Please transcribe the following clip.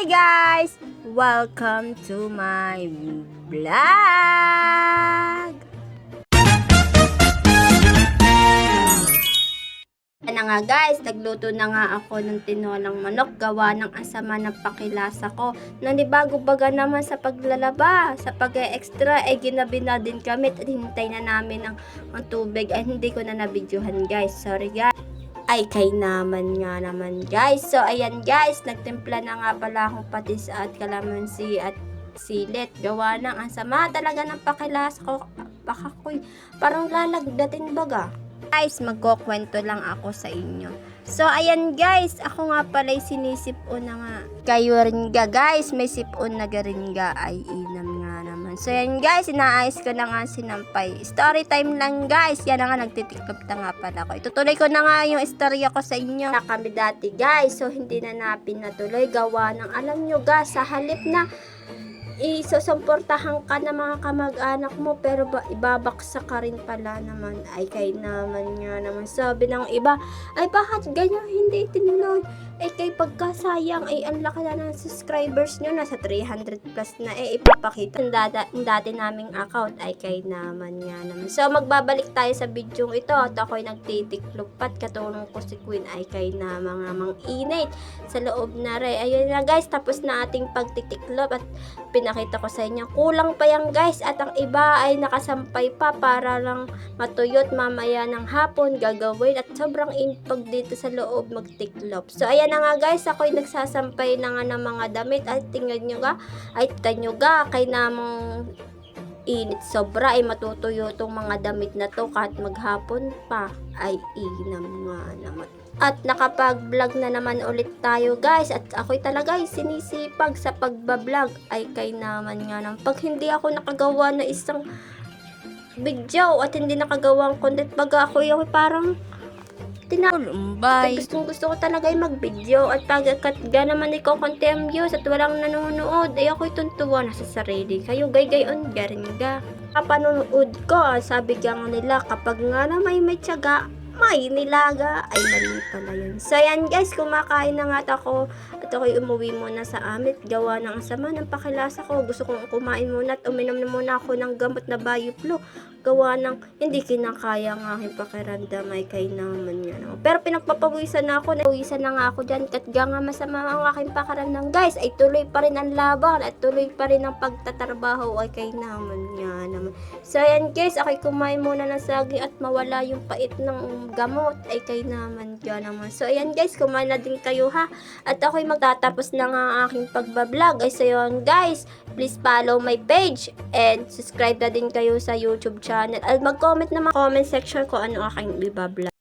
guys! Welcome to my vlog! Na nga guys, nagluto na nga ako ng tinolang manok gawa ng asama ng pakilasa ko. Nanibago baga naman sa paglalaba, sa pag-extra ay ginabi na din kami at hintay na namin ang tubig ay hindi ko na nabidyohan guys. Sorry guys. Ay kay naman nga naman guys. So ayan guys, nagtimpla na nga pala akong patis at kalamansi at silit. Gawa ng ang sama talaga ng pakilasa ko. Baka ko'y parang lalagdatin baga. Guys, magkukwento lang ako sa inyo. So ayan guys, ako nga pala sinisipon na nga. Kayo rin ga guys, may sipon na garin ga ay inam nga naman. So ayan guys, inaayos ko na nga sinampay. Story time lang guys, yan na nga nagtitiklop na nga pala ko. Itutuloy ko na nga yung istorya ko sa inyo. Na kami dati guys, so hindi na napinatuloy. Gawa ng alam nyo guys, sa halip na isusuportahan ka ng mga kamag-anak mo pero ibabaksa ka rin pala naman ay kay naman nga naman sabi ng iba ay bakit ganyan hindi tinuloy ay kay pagkasayang ay ang laki na ng subscribers nyo nasa 300 plus na ipapakita ang dati naming account ay kay naman nga naman. So magbabalik tayo sa video ito at ako'y nagtitiklop katulong ko si Queen ay kay naman namang inate sa loob na rin. Ayun na guys, tapos na ating pagtitiklop at pinakita ko sa inyo. Kulang pa yan guys at ang iba ay nakasampay pa para lang matuyot mamaya ng hapon gagawin at sobrang impag dito sa loob magtiklop. So ayan na nga guys, ako'y nagsasampay na nga ng mga damit at tingnan nyo ga, ay tanyo ga, kay namang init sobra ay matutuyo tong mga damit na to kahit maghapon pa ay inam nga naman. At nakapag-vlog na naman ulit tayo guys at ako'y talaga sinisipag sa pagbablog ay kay naman nga naman. Pag hindi ako nakagawa na isang video at hindi nakagawa ang content baga ako'y parang tinulumbay. Gusto ko talaga yung mag-video at pagkat naman ikaw content views at walang nanonood ay ako'y tuntuwa na sa sarili. Kayo gay-gayon garin ga. Kapanonood ko, sabi nga nila kapag nga na may tiyaga may nilaga, ay mali pala yun. So yan guys, kumakain na nga ako at ako'y umuwi muna sa amin. Gawa ng sama ng pakilasa ko. Gusto kong kumain muna at uminom na muna ako ng gamot na Bio-Flu. Gawa ng hindi kinakaya ng aking pakiramdam ay kay naman yan. Pero pinagpapawisan na ako. Napawisan na nga ako dyan. Katga nga masama ang aking pakiramdam guys ay tuloy pa rin ang laban at tuloy pa rin ang pagtatrabaho ay kay naman yan naman. So yan guys, ako'y kumain muna ng saging at mawala yung pait ng gamot ay kay naman dyan naman. So ayan guys, kumain na din kayo ha. At ako'y magtatapos na nga ang aking pagbablog. Ay so yun guys, please follow my page and subscribe na din kayo sa YouTube channel. At mag-comment na comment section ko ano aking ibablog.